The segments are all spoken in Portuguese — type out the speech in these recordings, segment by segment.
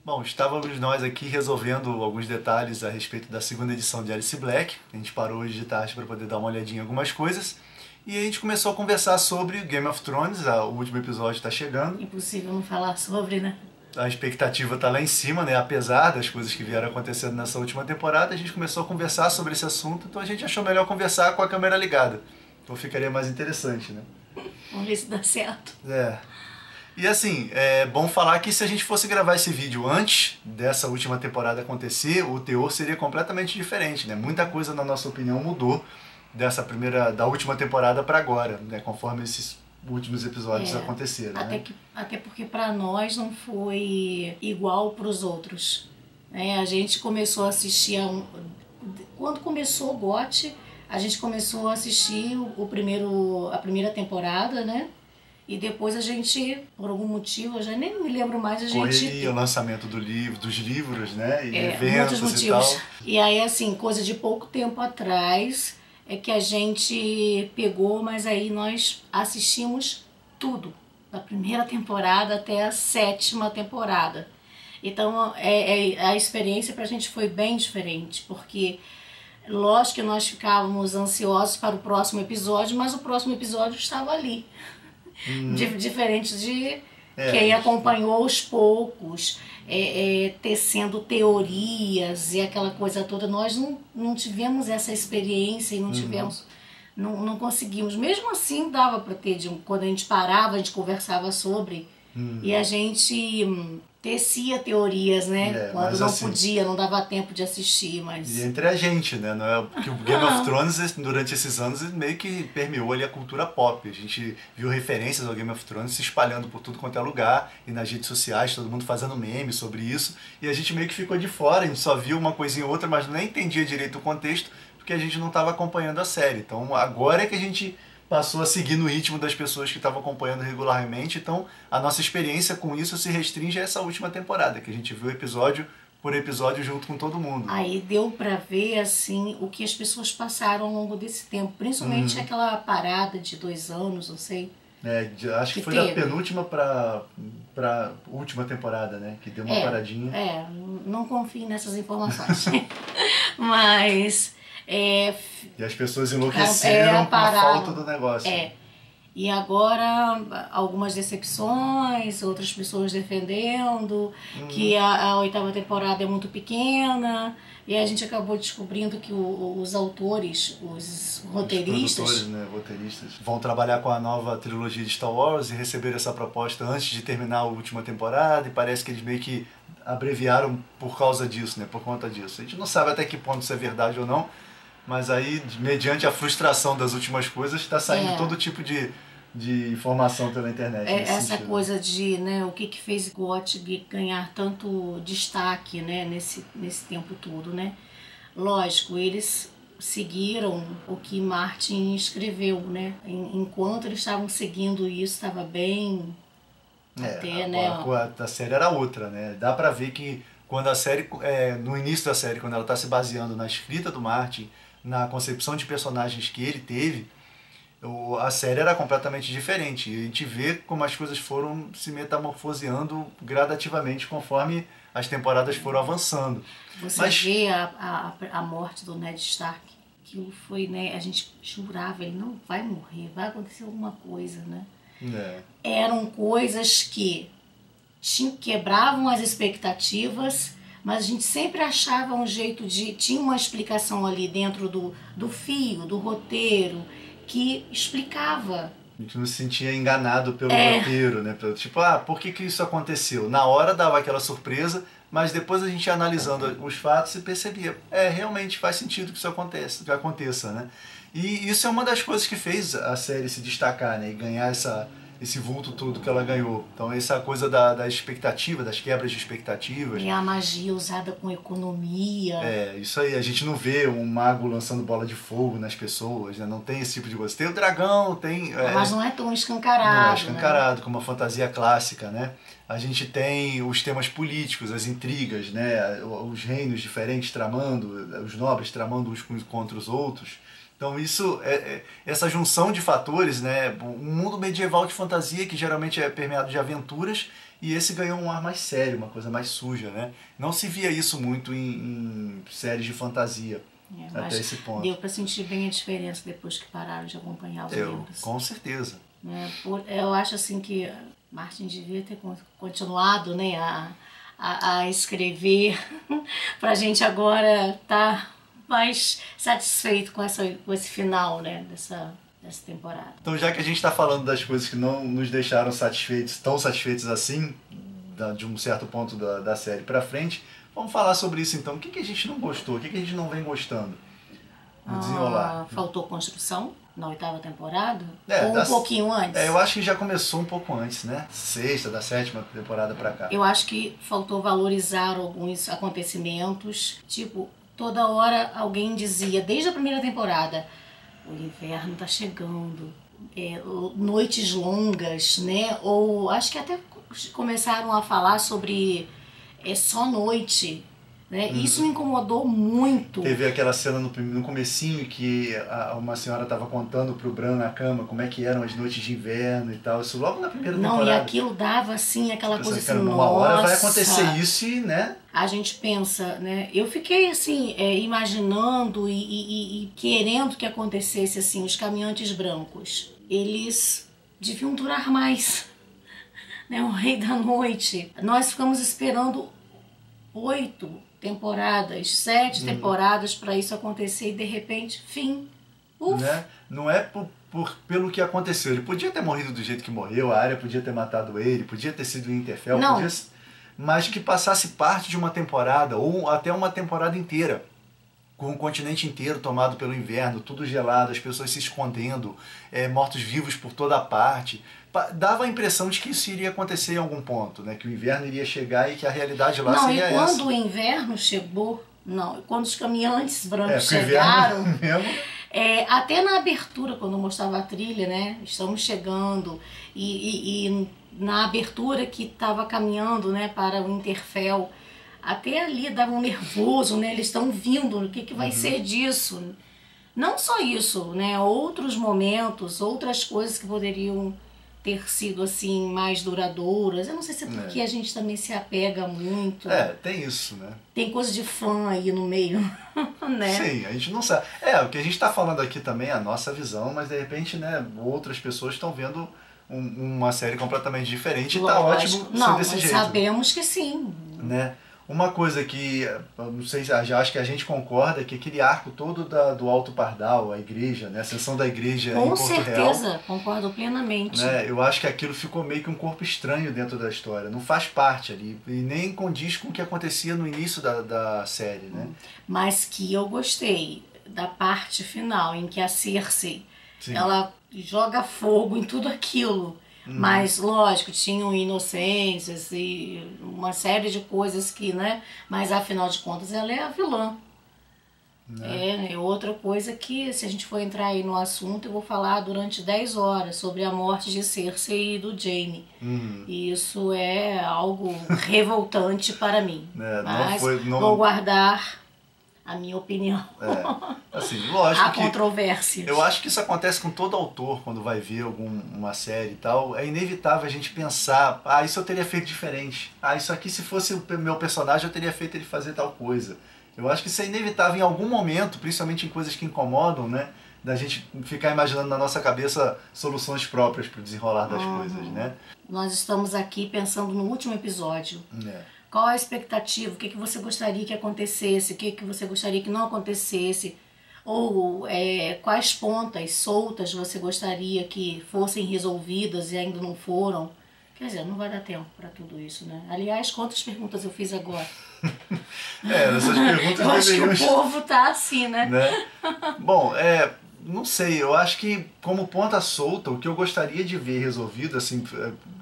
Bom, estávamos nós aqui resolvendo alguns detalhes a respeito da segunda edição de Alice Black. A gente parou hoje de tarde para poder dar uma olhadinha em algumas coisas. E a gente começou a conversar sobre Game of Thrones, o último episódio está chegando. Impossível não falar sobre, né? A expectativa está lá em cima, né? Apesar das coisas que vieram acontecendo nessa última temporada, a gente começou a conversar sobre esse assunto, então a gente achou melhor conversar com a câmera ligada. Então ficaria mais interessante, né? Vamos ver se dá certo. E assim, é bom falar que se a gente fosse gravar esse vídeo antes dessa última temporada acontecer, o teor seria completamente diferente, né? Muita coisa, na nossa opinião, mudou da última temporada para agora, né? Conforme esses últimos episódios aconteceram, né? Até porque para nós não foi igual para os outros. A gente começou a assistir quando começou o GOT, a gente começou a assistir a primeira temporada, né? E depois a gente, por algum motivo, eu já nem me lembro mais, a gente... Correria, o lançamento dos livros, né? E eventos eventos e tal. E aí, assim, coisa de pouco tempo atrás, é que a gente pegou, mas aí nós assistimos tudo. Da primeira temporada até a 7ª temporada. Então, a experiência pra gente foi bem diferente, porque... Lógico que nós ficávamos ansiosos para o próximo episódio, mas o próximo episódio estava ali. Diferente de quem acompanhou aos poucos, tecendo teorias e aquela coisa toda. Nós não tivemos essa experiência e não conseguimos. Mesmo assim dava para ter, quando a gente parava, a gente conversava sobre e a gente tecia teorias, né? Quando não assim, podia, não dava tempo de assistir, mas... E entre a gente, né? Não é porque o Game of Thrones, durante esses anos, meio que permeou ali a cultura pop. A gente viu referências ao Game of Thrones se espalhando por tudo quanto é lugar, e nas redes sociais, todo mundo fazendo memes sobre isso, e a gente meio que ficou de fora, a gente só viu uma coisinha ou outra, mas nem entendia direito o contexto, porque a gente não estava acompanhando a série. Então agora é que a gente passou a seguir no ritmo das pessoas que estavam acompanhando regularmente, então a nossa experiência com isso se restringe a essa última temporada, que a gente viu episódio por episódio junto com todo mundo. Aí deu pra ver, assim, o que as pessoas passaram ao longo desse tempo, principalmente aquela parada de 2 anos, não sei. Acho que foi da penúltima pra última temporada, né, que deu uma paradinha. Não confie nessas informações, mas... E as pessoas enlouqueceram com a falta do negócio. E agora algumas decepções, outras pessoas defendendo que a 8ª temporada é muito pequena. E a gente acabou descobrindo que os autores, os roteiristas... Os produtores, né, roteiristas, vão trabalhar com a nova trilogia de Star Wars e receberam essa proposta antes de terminar a última temporada. E parece que eles meio que abreviaram por causa disso, né, por conta disso. A gente não sabe até que ponto isso é verdade ou não. Mas aí, mediante a frustração das últimas coisas, está saindo todo tipo de informação pela internet. Essa sentido. Coisa de, né, o que fez GOT ganhar tanto destaque, né, nesse tempo todo, né? Lógico, eles seguiram o que Martin escreveu, né? Enquanto eles estavam seguindo isso, estava bem... A série era outra, né? Dá pra ver que quando a série, no início da série, quando ela está se baseando na escrita do Martin, na concepção de personagens que ele teve, a série era completamente diferente. E a gente vê como as coisas foram se metamorfoseando gradativamente conforme as temporadas foram avançando. Você vê a morte do Ned Stark, que foi, né, a gente jurava, ele não vai morrer, vai acontecer alguma coisa, né? Eram coisas que quebravam as expectativas, mas a gente sempre achava um jeito tinha uma explicação ali dentro do fio, do roteiro, que explicava. A gente não se sentia enganado pelo roteiro, né? Tipo, por que isso aconteceu? Na hora dava aquela surpresa, mas depois a gente ia analisando os fatos e percebia, realmente faz sentido que isso aconteça, né? E isso é uma das coisas que fez a série se destacar, né? E ganhar esse vulto todo que ela ganhou. Então essa coisa da expectativa, das quebras de expectativas. E a magia usada com economia. Isso aí. A gente não vê um mago lançando bola de fogo nas pessoas, né? Não tem esse tipo de coisa. Tem o dragão, tem... Mas não é tão escancarado. Não é escancarado, né? Como a fantasia clássica, né? A gente tem os temas políticos, as intrigas, né? Os reinos diferentes tramando, os nobres tramando uns contra os outros. Então isso, essa junção de fatores, né, um mundo medieval de fantasia que geralmente é permeado de aventuras e esse ganhou um ar mais sério, uma coisa mais suja, né? Não se via isso muito em séries de fantasia, até esse ponto. Deu para sentir bem a diferença depois que pararam de acompanhar os livros. Com certeza. Eu acho assim que Martin devia ter continuado, né, a escrever para a gente agora estar mais satisfeito com esse final, né, dessa temporada. Então, já que a gente está falando das coisas que não nos deixaram satisfeitos, tão satisfeitos assim, de um certo ponto da série para frente, vamos falar sobre isso então. O que a gente não gostou? O que a gente não vem gostando no desenrolar? Faltou construção na 8ª temporada? Ou um pouquinho antes? Eu acho que já começou um pouco antes, né? Da 7ª temporada para cá. Eu acho que faltou valorizar alguns acontecimentos. Tipo, toda hora alguém dizia, desde a primeira temporada, o inverno tá chegando, noites longas, né? Ou acho que até começaram a falar sobre só noite, né? Isso me incomodou muito. Teve aquela cena no comecinho que uma senhora estava contando pro Bran na cama como é que eram as noites de inverno e tal. Isso logo na primeira temporada. Não, e aquilo dava assim, aquela coisa assim, uma hora vai acontecer isso e, né? A gente pensa, né? Eu fiquei assim, imaginando e querendo que acontecesse assim, os caminhantes brancos. Eles deviam durar mais, né? O Rei da Noite. Nós ficamos esperando 8 temporadas, 7 temporadas para isso acontecer e de repente, fim. Né? Não é pelo que aconteceu. Ele podia ter morrido do jeito que morreu, a Arya podia ter matado ele, podia ter sido o Winterfell, mas que passasse parte de uma temporada ou até uma temporada inteira, com o continente inteiro tomado pelo inverno, tudo gelado, as pessoas se escondendo, mortos-vivos por toda parte. Dava a impressão de que isso iria acontecer em algum ponto, né? Que o inverno iria chegar e que a realidade lá seria essa. Não, e quando o inverno chegou, quando os caminhantes brancos chegaram, até na abertura, quando mostrava a trilha, né? Estamos chegando, e na abertura que estava caminhando, né, para o Winterfell, até ali dava um nervoso, né? Eles estão vindo, o que vai ser disso? Não só isso, né? Outros momentos, outras coisas que poderiam ter sido assim mais duradouras. Eu não sei se é porque a gente também se apega muito. Tem isso, né? Tem coisa de fã aí no meio, né? Sim, a gente não sabe. O que a gente está falando aqui também é a nossa visão, mas de repente, né, outras pessoas estão vendo uma série completamente diferente. E tá ótimo ser desse jeito. Sabemos que sim. Né? Uma coisa que, não sei, já acho que a gente concorda, que aquele arco todo do Alto Pardal, a igreja, né? A ascensão da igreja em Porto Real. Com certeza, concordo plenamente. Né? Eu acho que aquilo ficou meio que um corpo estranho dentro da história, não faz parte ali, e nem condiz com o que acontecia no início da série, né? Mas que eu gostei da parte final, em que a Cersei, ela joga fogo em tudo aquilo. Mas, lógico, tinham inocências e uma série de coisas que, né? Mas, afinal de contas, ela é a vilã. É outra coisa que, se a gente for entrar aí no assunto, eu vou falar durante 10 horas sobre a morte de Cersei e do Jaime. E isso é algo revoltante para mim. Mas vou guardar a minha opinião. Assim, lógico a controvérsia. Eu acho que isso acontece com todo autor quando vai ver uma série e tal. É inevitável a gente pensar, isso eu teria feito diferente. Isso aqui, se fosse o meu personagem, eu teria feito ele fazer tal coisa. Eu acho que isso é inevitável em algum momento, principalmente em coisas que incomodam, né? Da gente ficar imaginando na nossa cabeça soluções próprias para o desenrolar das coisas, né? Nós estamos aqui pensando no último episódio. Qual a expectativa? O que você gostaria que acontecesse? O que você gostaria que não acontecesse? Ou quais pontas soltas você gostaria que fossem resolvidas e ainda não foram? Quer dizer, não vai dar tempo para tudo isso, né? Aliás, quantas perguntas eu fiz agora? Essas perguntas eu acho que o povo tá assim, né? Bom, não sei, eu acho que como ponta solta, o que eu gostaria de ver resolvido, assim,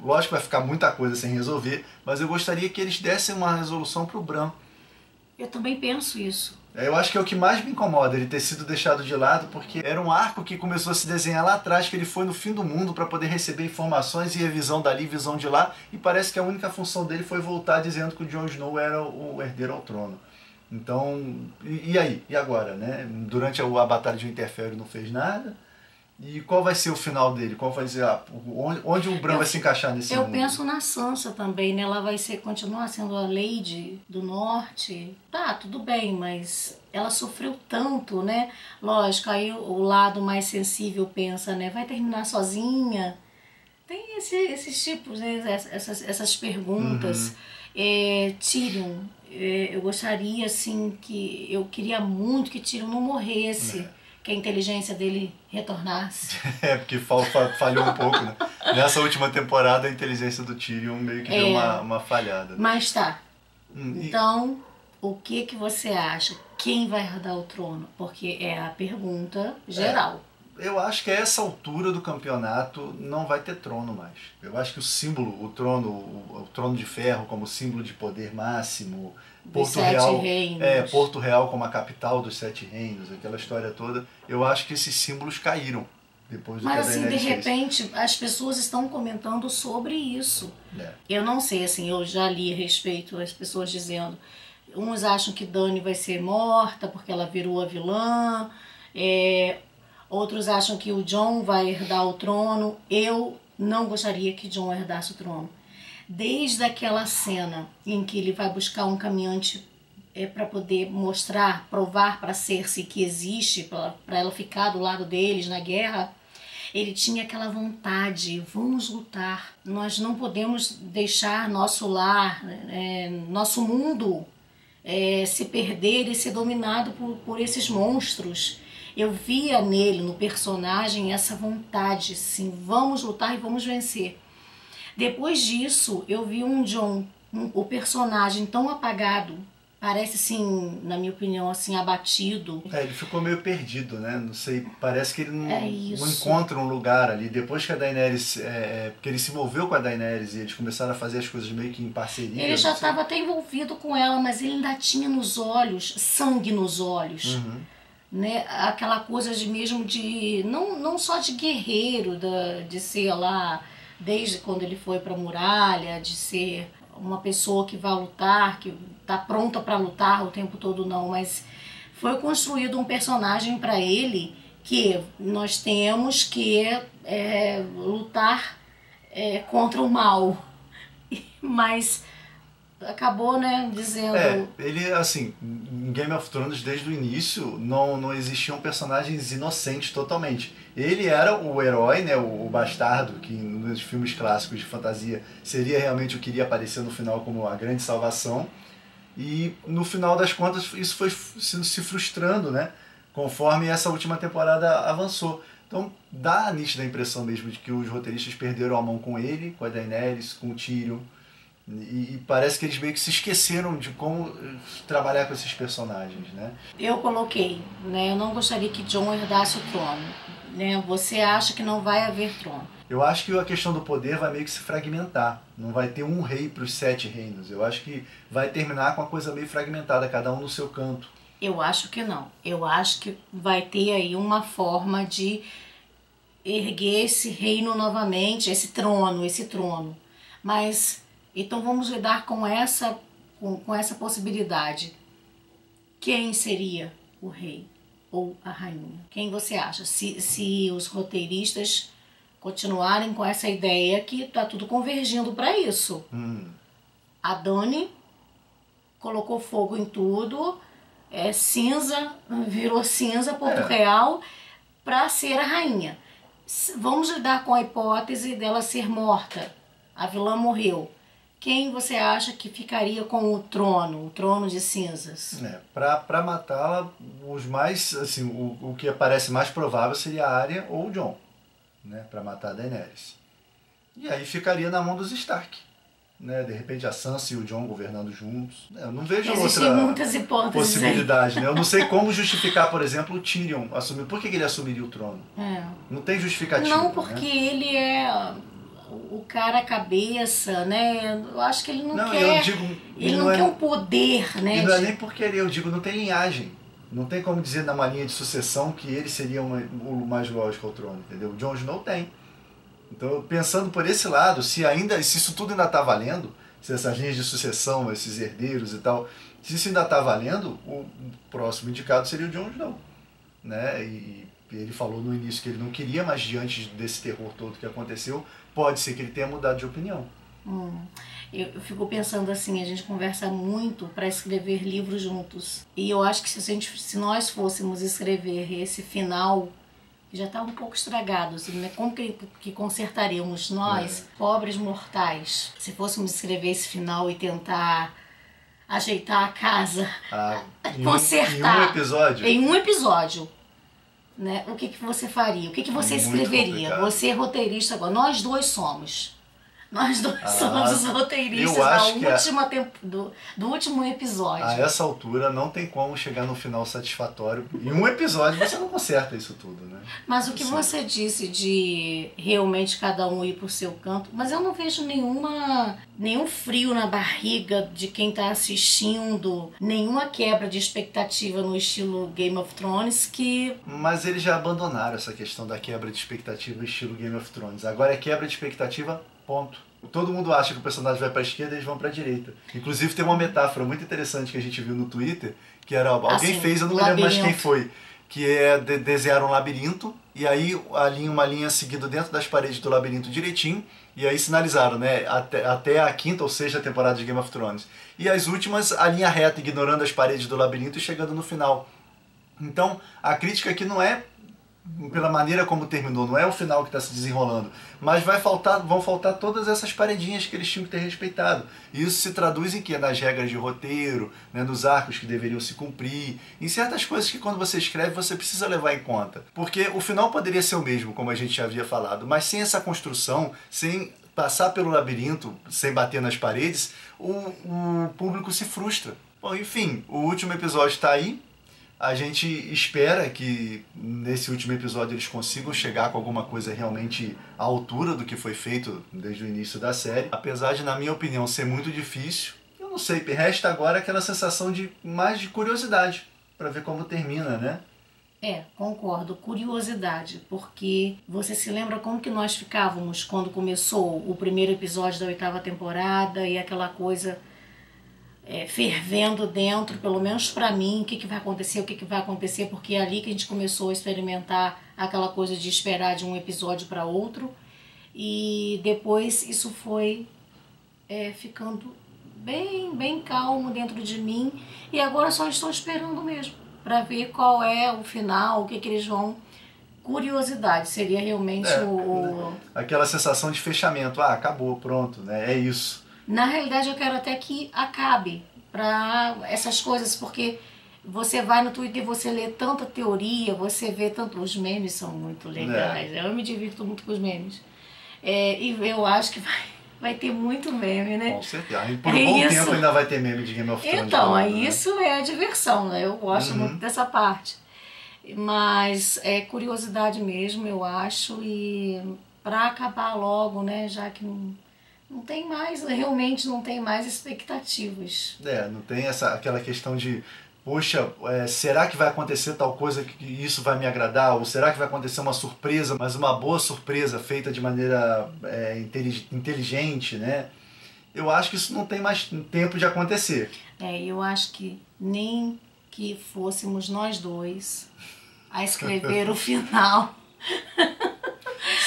lógico que vai ficar muita coisa sem resolver, mas eu gostaria que eles dessem uma resolução pro Bran. Eu também penso isso. Eu acho que é o que mais me incomoda, ele ter sido deixado de lado, porque era um arco que começou a se desenhar lá atrás, que ele foi no fim do mundo para poder receber informações e a visão dali, visão de lá, e parece que a única função dele foi voltar dizendo que o Jon Snow era o herdeiro ao trono. Então, e aí? E agora, né? Durante a batalha de Winterfell ele não fez nada, E qual vai ser o final dele? Qual vai ser onde o Bran vai se encaixar nesse mundo? Eu penso na Sansa também, né? Ela vai continuar sendo a Lady do Norte. Tá, tudo bem, mas ela sofreu tanto, né? Lógico, aí o lado mais sensível pensa, né? Vai terminar sozinha? Tem esses tipos, né? Essas perguntas. Tyrion, eu gostaria, assim, eu queria muito que Tyrion não morresse. Que a inteligência dele retornasse. Porque falhou um pouco, né? Nessa última temporada a inteligência do Tyrion meio que deu uma falhada. Né? Mas tá. Então, o que você acha? Quem vai herdar o trono? Porque é a pergunta geral. Eu acho que a essa altura do campeonato não vai ter trono mais. Eu acho que o símbolo, o trono de ferro como símbolo de poder máximo, Porto Real, Porto Real como a capital dos 7 reinos, aquela história toda, eu acho que esses símbolos caíram depois do que a Mas assim, de Daenerys fez. repente, as pessoas estão comentando sobre isso. Eu não sei, assim, eu já li a respeito, as pessoas dizendo, uns acham que Dany vai ser morta porque ela virou a vilã, outros acham que o Jon vai herdar o trono. Eu não gostaria que Jon herdasse o trono. Desde aquela cena em que ele vai buscar um caminhante para poder mostrar, provar para Cersei que existe, para ela ficar do lado deles na guerra, ele tinha aquela vontade, vamos lutar. Nós não podemos deixar nosso lar, nosso mundo se perder e ser dominado por esses monstros. Eu via nele, no personagem, essa vontade, sim, vamos lutar e vamos vencer. Depois disso, eu vi um Jon, o personagem tão apagado, parece assim, na minha opinião, assim, abatido. Ele ficou meio perdido, né? Não sei, parece que ele não encontra um lugar ali. Depois que a Daenerys, porque ele se envolveu com a Daenerys e eles começaram a fazer as coisas meio que em parceria. Ele já estava até envolvido com ela, mas ele ainda tinha nos olhos, sangue nos olhos. Né? Aquela coisa mesmo de, não só de guerreiro, de ser lá, desde quando ele foi para a muralha, de ser uma pessoa que vai lutar, que está pronta para lutar o tempo todo, não, mas foi construído um personagem para ele que nós temos que lutar contra o mal, mas acabou, né, dizendo... ele, assim, em Game of Thrones, desde o início, não existiam personagens inocentes totalmente. Ele era o herói, né, o bastardo, que nos filmes clássicos de fantasia seria realmente o que iria aparecer no final como a grande salvação. E, no final das contas, isso foi se frustrando, né, conforme essa última temporada avançou. Então, dá a nítida impressão mesmo de que os roteiristas perderam a mão com ele, com a Daenerys, com o Tyrion. E parece que eles meio que se esqueceram de como trabalhar com esses personagens, né? Eu coloquei, né? Eu não gostaria que Jon herdasse o trono, né? Você acha que não vai haver trono? Eu acho que a questão do poder vai meio que se fragmentar. Não vai ter um rei para os 7 reinos. Eu acho que vai terminar com uma coisa meio fragmentada, cada um no seu canto. Eu acho que não. Eu acho que vai ter aí uma forma de erguer esse reino novamente, esse trono. Mas... então vamos lidar com essa possibilidade. Quem seria o rei ou a rainha? Quem você acha? Se os roteiristas continuarem com essa ideia que está tudo convergindo para isso. A Dany colocou fogo em tudo, virou cinza, Porto Real, para ser a rainha. Vamos lidar com a hipótese dela ser morta. A vilã morreu. Quem você acha que ficaria com o trono de cinzas? Para matá-la, os mais, assim, o que parece mais provável seria a Arya ou o Jon, né, para matar a Daenerys. E aí ficaria na mão dos Stark, né? De repente a Sansa e o Jon governando juntos. Eu não vejo muitas hipóteses possibilidade, né? Eu não sei como justificar, por exemplo, o Tyrion assumir. Por que ele assumiria o trono? Não tem justificativa. Não, porque ele é o cara cabeça, né? Eu acho que ele não quer. Ele não quer um poder, né? E não é nem por querer, eu digo, não tem linhagem. Não tem como dizer numa linha de sucessão que ele seria o mais lógico ao trono, entendeu? O Jon Snow tem. Então, pensando por esse lado, se isso tudo ainda está valendo, se essas linhas de sucessão, esses herdeiros e tal, se isso ainda está valendo, o próximo indicado seria o Jon Snow, né? E ele falou no início que ele não queria, mas diante desse terror todo que aconteceu, pode ser que ele tenha mudado de opinião. Eu fico pensando assim, a gente conversa muito para escrever livros juntos. E eu acho que se nós fôssemos escrever esse final, que já está um pouco estragado, assim, né? Como que consertaríamos nós, pobres mortais, se fôssemos escrever esse final e tentar ajeitar a casa, consertar. Em um episódio? Em um episódio. Né? O que você faria? O que você escreveria? Complicado. Você é roteirista agora. Nós dois somos. Nós dois somos os roteiristas do último episódio. A essa altura não tem como chegar no final satisfatório. Em um episódio você não conserta isso tudo, né? Mas o que você disse de realmente cada um ir pro seu canto, mas eu não vejo nenhum frio na barriga de quem tá assistindo, nenhuma quebra de expectativa no estilo Game of Thrones que... Mas eles já abandonaram essa questão da quebra de expectativa estilo Game of Thrones. Agora é quebra de expectativa, ponto. Todo mundo acha que o personagem vai para a esquerda e eles vão para a direita. Inclusive tem uma metáfora muito interessante que a gente viu no Twitter, que era alguém fez, eu não me lembro mais quem foi, que é desenhar um labirinto e aí uma linha seguida dentro das paredes do labirinto direitinho e aí sinalizaram, né, até a quinta ou sexta temporada de Game of Thrones. E as últimas, a linha reta ignorando as paredes do labirinto e chegando no final. Então a crítica aqui não é pela maneira como terminou, não é o final que está se desenrolando, mas vão faltar todas essas paredinhas que eles tinham que ter respeitado. E isso se traduz em quê? Nas regras de roteiro, né, nos arcos que deveriam se cumprir, em certas coisas que quando você escreve você precisa levar em conta. Porque o final poderia ser o mesmo, como a gente já havia falado, mas sem essa construção, sem passar pelo labirinto, sem bater nas paredes, o público se frustra. Bom, enfim, o último episódio está aí. A gente espera que nesse último episódio eles consigam chegar com alguma coisa realmente à altura do que foi feito desde o início da série. Apesar de, na minha opinião, ser muito difícil, eu não sei, resta agora aquela sensação mais de curiosidade para ver como termina, né? Concordo, curiosidade, porque você se lembra como que nós ficávamos quando começou o primeiro episódio da 8ª temporada e aquela coisa... fervendo dentro, pelo menos pra mim, o que vai acontecer, porque é ali que a gente começou a experimentar aquela coisa de esperar de um episódio para outro, e depois isso foi ficando bem calmo dentro de mim, e agora só estou esperando mesmo, para ver qual é o final, o que eles vão... Curiosidade, seria realmente aquela sensação de fechamento, acabou, pronto, né? É isso. Na realidade, eu quero até que acabe para essas coisas, porque você vai no Twitter e você lê tanta teoria, você vê tanto... Os memes são muito legais, eu me divirto muito com os memes. E eu acho que vai ter muito meme, né? Com certeza. Por um bom tempo ainda vai ter meme de Game of Thrones. Então, né? Isso é a diversão, né? Eu gosto muito dessa parte. Mas é curiosidade mesmo, eu acho, e para acabar logo, né? Já que não tem mais, realmente não tem mais expectativas. Não tem aquela questão de, poxa, será que vai acontecer tal coisa que isso vai me agradar? Ou será que vai acontecer uma surpresa, mas uma boa surpresa feita de maneira inteligente, né? Eu acho que isso não tem mais tempo de acontecer. Eu acho que nem que fôssemos nós dois a escrever o final...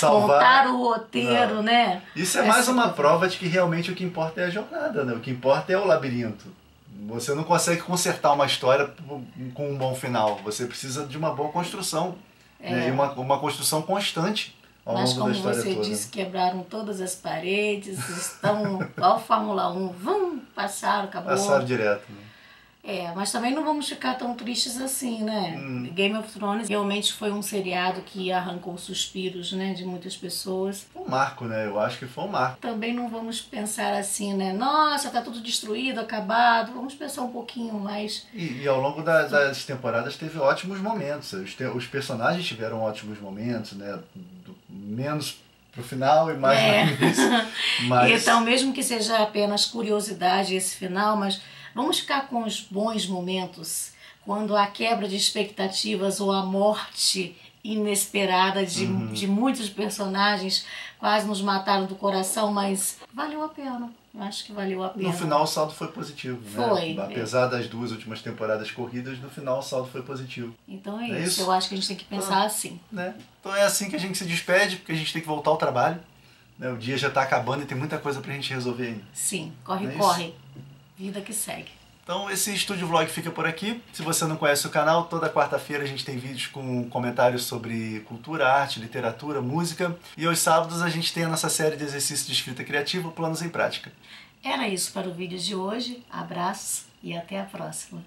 montar o roteiro, né? Isso é mais uma prova de que realmente o que importa é a jornada, né? O que importa é o labirinto. Você não consegue consertar uma história com um bom final. Você precisa de uma boa construção. Né? E uma construção constante ao longo da história toda. Mas como você disse, quebraram todas as paredes, estão ao Fórmula 1, passaram, acabou. Passaram direto, né? Mas também não vamos ficar tão tristes assim, né? Game of Thrones realmente foi um seriado que arrancou suspiros, né, de muitas pessoas. Foi um marco, né? Eu acho que foi um marco. Também não vamos pensar assim, né? Nossa, tá tudo destruído, acabado. Vamos pensar um pouquinho mais. E ao longo das temporadas teve ótimos momentos. Os personagens tiveram ótimos momentos, né? Menos pro final e mais no início. Então, mesmo que seja apenas curiosidade esse final, mas... Vamos ficar com os bons momentos, quando a quebra de expectativas ou a morte inesperada de muitos personagens, quase nos mataram do coração, mas valeu a pena. Eu acho que valeu a pena. No final o saldo foi positivo, Foi. Né? Apesar das 2 últimas temporadas corridas, no final o saldo foi positivo. Então é isso. Eu acho que a gente tem que pensar assim. Né? Então é assim que a gente se despede, porque a gente tem que voltar ao trabalho. Né? O dia já está acabando e tem muita coisa pra gente resolver ainda. Sim, corre. Vida que segue. Então esse Estúdio Vlog fica por aqui. Se você não conhece o canal, toda quarta-feira a gente tem vídeos com comentários sobre cultura, arte, literatura, música. E aos sábados a gente tem a nossa série de exercícios de escrita criativa, Planos em Prática. Era isso para o vídeo de hoje. Abraços e até a próxima.